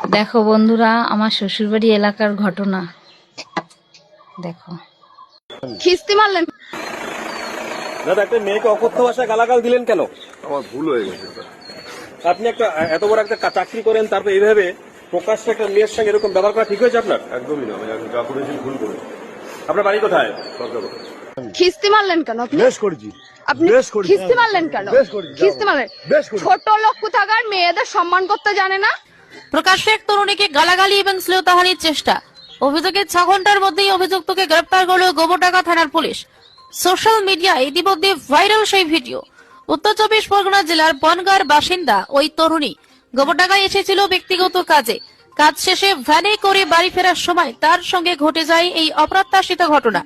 দেখো বন্ধুরা, আমার শ্বশুরবাড়ি এলাকার ঘটনা দেখো। খিস্তি মারলেন। দাদা, একটা মেয়েকে অকথ্য ভাষায় গালাগাল দিলেন কেন? আমার ভুল হয়ে গেছে স্যার। আপনি একটা এত বড় একটা চাকরি করেন, তারপর এইভাবে প্রকাশ্যে একটা মেয়ের সঙ্গে এরকম ব্যবহার করা ঠিক হয়েছে আপনার? একদমই না, আমি যা করেছি ভুল করে। আপনার বাড়ি কোথায়? সরকার খিস্তি মারলেন কেন আপনি? বেশ করেছি। আপনি বেশ করেছি। খিস্তি মারলেন কেন? বেশ করেছি। খিস্তি মারলেন। বেশ করেছি। ছোট লোক কোথাকার মেয়েদের সম্মান করতে জানে না। প্রকাশ্যে এক তরুণীকে গালাগালি এবং শ্লীলতাহানির চেষ্টা। অভিযোগের 6 ঘন্টার মধ্যেই অভিযুক্তকে গ্রেপ্তার করল গোবরডাঙ্গা থানার পুলিশ। সোশ্যাল মিডিয়ায় ইতিমধ্যে ভাইরাল সেই ভিডিও। উত্তর 24 পরগনা জেলার বনগাঁর বাসিন্দা ওই তরুণী গোবরডাঙ্গায় এসেছিল ব্যক্তিগত কাজে। কাজ শেষে ভ্যানে করে বাড়ি ফেরার সময় তার সঙ্গে ঘটে যায় এই অপ্রত্যাশিত ঘটনা।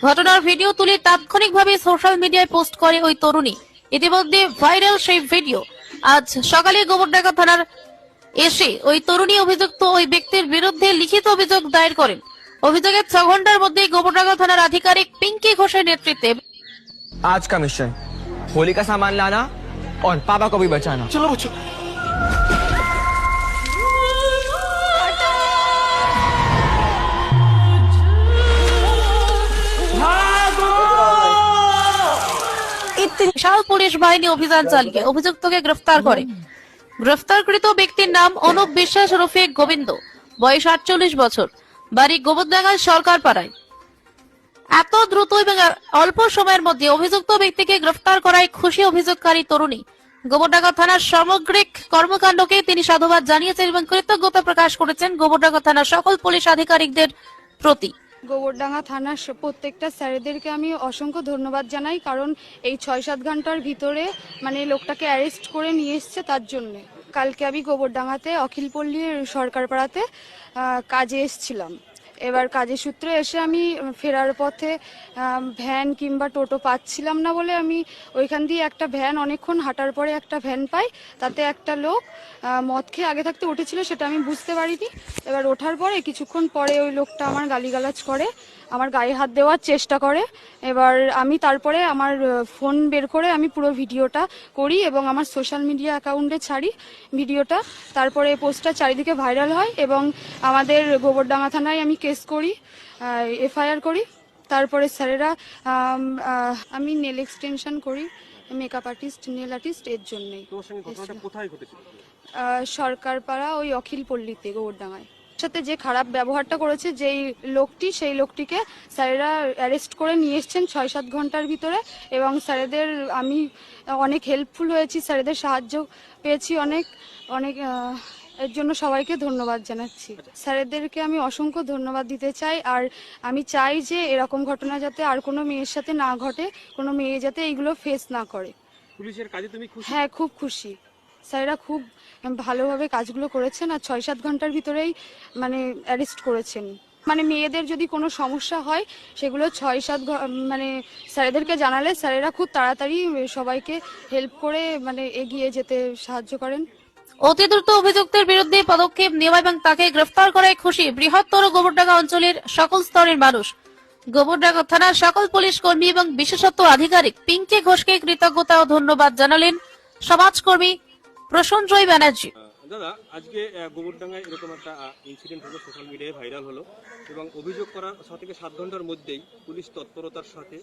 ঘটনার ভিডিও তুলে তাৎক্ষণিকভাবে সোশ্যাল মিডিয়ায় পোস্ট করে ওই তরুণী। ইতিমধ্যে ভাইরাল সেই ভিডিও। আজ সকালে গোবরডাঙ্গা থানার এসে ওই তরুণী অভিযুক্ত ওই ব্যক্তির বিরুদ্ধে লিখিত অভিযোগ দায়ের করেন। অভিযোগের 6 ঘন্টার মধ্যেই গোবরডাঙ্গা থানার আধিকারিক পিঙ্কি ঘোষের নেতৃত্বে आज का मिशन होली का सामान लाना और पापा को भी बचाना। চলো বলছো। বিশাল পুলিশ বাহিনী অভিযান চালিয়ে অভিযুক্তকে গ্রেফতার করে। গ্রেফতারকৃত ব্যক্তির নাম অনুপ বিশ্বাস রফিক গোবিন্দ, বয়স 48 বছর, বাড়ি গোবরডাঙ্গার সরকার পাড়ায়। এত দ্রুত এবং অল্প সময়ের মধ্যে অভিযুক্ত ব্যক্তিকে গ্রেফতার করায় খুশি অভিযোগকারী তরুণী। গোবরডাঙ্গা থানার সামগ্রিক কর্মকাণ্ডকে তিনি সাধুবাদ জানিয়েছেন এবং কৃতজ্ঞতা প্রকাশ করেছেন গোবরডাঙ্গা থানার সকল পুলিশ আধিকারিকদের প্রতি। গোবরডাঙ্গা থানার প্রত্যেকটা স্যারেদেরকে আমি অসংখ্য ধন্যবাদ জানাই, কারণ এই 6-7 ঘন্টার ভিতরে মানে লোকটাকে অ্যারেস্ট করে নিয়ে এসছে তার জন্য। কালকে আমি গোবরডাঙ্গাতে অখিলপল্লীর সরকারপাড়াতে কাজে এসেছিলাম। এবার কাজের সূত্রে এসে আমি ফেরার পথে ভ্যান কিংবা টোটো পাচ্ছিলাম না বলে আমি ওইখান দিয়ে একটা ভ্যান, অনেকক্ষণ হাঁটার পরে একটা ভ্যান পাই। তাতে একটা লোক মদ খেয়ে আগে থাকতে উঠেছিল, সেটা আমি বুঝতে পারিনি। এবার ওঠার পরে কিছুক্ষণ পরে ওই লোকটা আমার গালিগালাজ করে, আমার গায়ে হাত দেওয়ার চেষ্টা করে। এবার আমি তারপরে আমার ফোন বের করে আমি পুরো ভিডিওটা করি এবং আমার সোশ্যাল মিডিয়া অ্যাকাউন্টে ছাড়ি ভিডিওটা। তারপরে পোস্টটা চারিদিকে ভাইরাল হয় এবং আমাদের গোবরডাঙ্গা থানায় আমি কেস করি, এফআইআর করি। তারপরে স্যারেরা আমি নেল এক্সটেনশন করি, মেকআপ আর্টিস্ট, নেল আর্টিস্ট, এর জন্যই। তোমার সঙ্গে ঘটনাটা কোথায় ঘটেছিল? সরকারপাড়া ওই অখিলপল্লীতে গোবরডাঙ্গায়। সাথে যে খারাপ ব্যবহারটা করেছে যেই লোকটি, সেই লোকটিকে স্যারেরা অ্যারেস্ট করে নিয়ে এসছেন 6-7 ঘন্টার ভিতরে এবং স্যারেদের আমি অনেক হেল্পফুল হয়েছি, স্যারেদের সাহায্য পেয়েছি অনেক অনেক। এর জন্য সবাইকে ধন্যবাদ জানাচ্ছি। স্যারেদেরকে আমি অসংখ্য ধন্যবাদ দিতে চাই। আর আমি চাই যে এরকম ঘটনা যাতে আর কোনো মেয়ের সাথে না ঘটে, কোনো মেয়ে যাতে এইগুলো ফেস না করে। পুলিশের কাজে তুমি খুশি? হ্যাঁ, খুব খুশি। স্যারেরা খুব ভালোভাবে কাজগুলো করেছেন আর 6-7 ঘন্টার ভিতরেই মানে অ্যারেস্ট করেছেন। মানে মেয়েদের যদি কোনো সমস্যা হয় সেগুলো 6-7 মানে স্যারেদেরকে জানালে স্যারেরা খুব তাড়াতাড়ি সবাইকে হেল্প করে মানে এগিয়ে যেতে সাহায্য করেন। অতি দ্রুত অভিযুক্তের বিরুদ্ধে পদক্ষেপ নেওয়া এবং তাকে গ্রেফতার করায় খুশি বৃহত্তর গোবরডাঙ্গা অঞ্চলের সকল স্তরের মানুষ। গোবরডাঙ্গা থানার সকল পুলিশ কর্মী এবং বিশেষত আধিকারিক পিঙ্কি ঘোষকে কৃতজ্ঞতা ও ধন্যবাদ জানালেন সমাজকর্মী প্রসঞ্জয় ব্যানার্জি। দাদা, আজকে গোবরডাঙ্গায় এরকম একটা ইনসিডেন্ট হলো, সোশ্যাল মিডিয়ায় ভাইরাল হলো এবং অভিযোগ করার 6 থেকে 7 ঘন্টার মধ্যেই পুলিশ তৎপরতার সাথে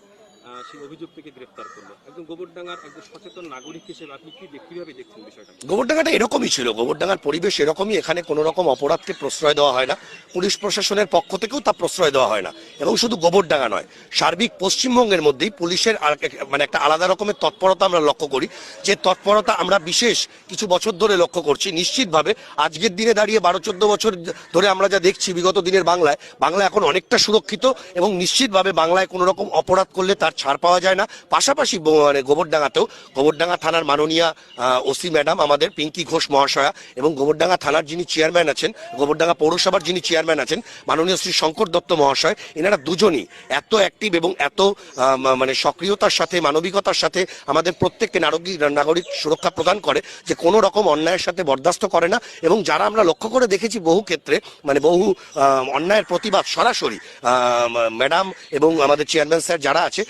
সেই অভিযুক্তকে গ্রেফতার করলো। একজন গোবরডাঙ্গার একজন সচেতন নাগরিক হিসেবে আপনি কিভাবে দেখছেন বিষয়টা? গোবরডাঙ্গাটা এরকমই ছিল, গোবরডাঙ্গার পরিবেশ এরকমই। এখানে কোনো রকম অপরাধকে প্রশ্রয় দেওয়া হয় না, পুলিশ প্রশাসনের পক্ষ থেকেও তা প্রশ্রয় দেওয়া হয় না। এবং শুধু গোবরডাঙ্গা নয়, সার্বিক পশ্চিমবঙ্গের মধ্যেই পুলিশের মানে একটা আলাদা রকমের তৎপরতা আমরা লক্ষ্য করি। যে তৎপরতা আমরা বিশেষ কিছু বছর ধরে লক্ষ্য করছি। নিশ্চিতভাবে আজকের দিনে দাঁড়িয়ে 12-14 বছর ধরে আমরা যা দেখছি বিগত দিনের বাংলা এখন অনেকটা সুরক্ষিত এবং নিশ্চিতভাবে বাংলায় কোনো রকম অপরাধ করলে তার ছাড় পাওয়া যায় না। পাশাপাশি মানে গোবরডাঙ্গা থানার মাননীয়া ওসি ম্যাডাম আমাদের পিঙ্কি ঘোষ মহাশয়া এবং গোবরডাঙ্গা থানার যিনি চেয়ারম্যান আছেন, গোবরডাঙ্গা পৌরসভার যিনি চেয়ারম্যান আছেন মাননীয় শ্রী শঙ্কর দত্ত মহাশয়, এনারা দুজনই এত অ্যাক্টিভ এবং এত মানে সক্রিয়তার সাথে, মানবিকতার সাথে আমাদের প্রত্যেককে নাগরিক সুরক্ষা প্রদান করে যে কোনো রকম অন্যায়ের সাথে বরদাস্ত করে না। এবং যারা আমরা লক্ষ্য করে দেখেছি বহু ক্ষেত্রে মানে বহু অন্যায়ের প্রতিবাদ সরাসরি ম্যাডাম এবং আমাদের চেয়ারম্যান স্যার যারা আছে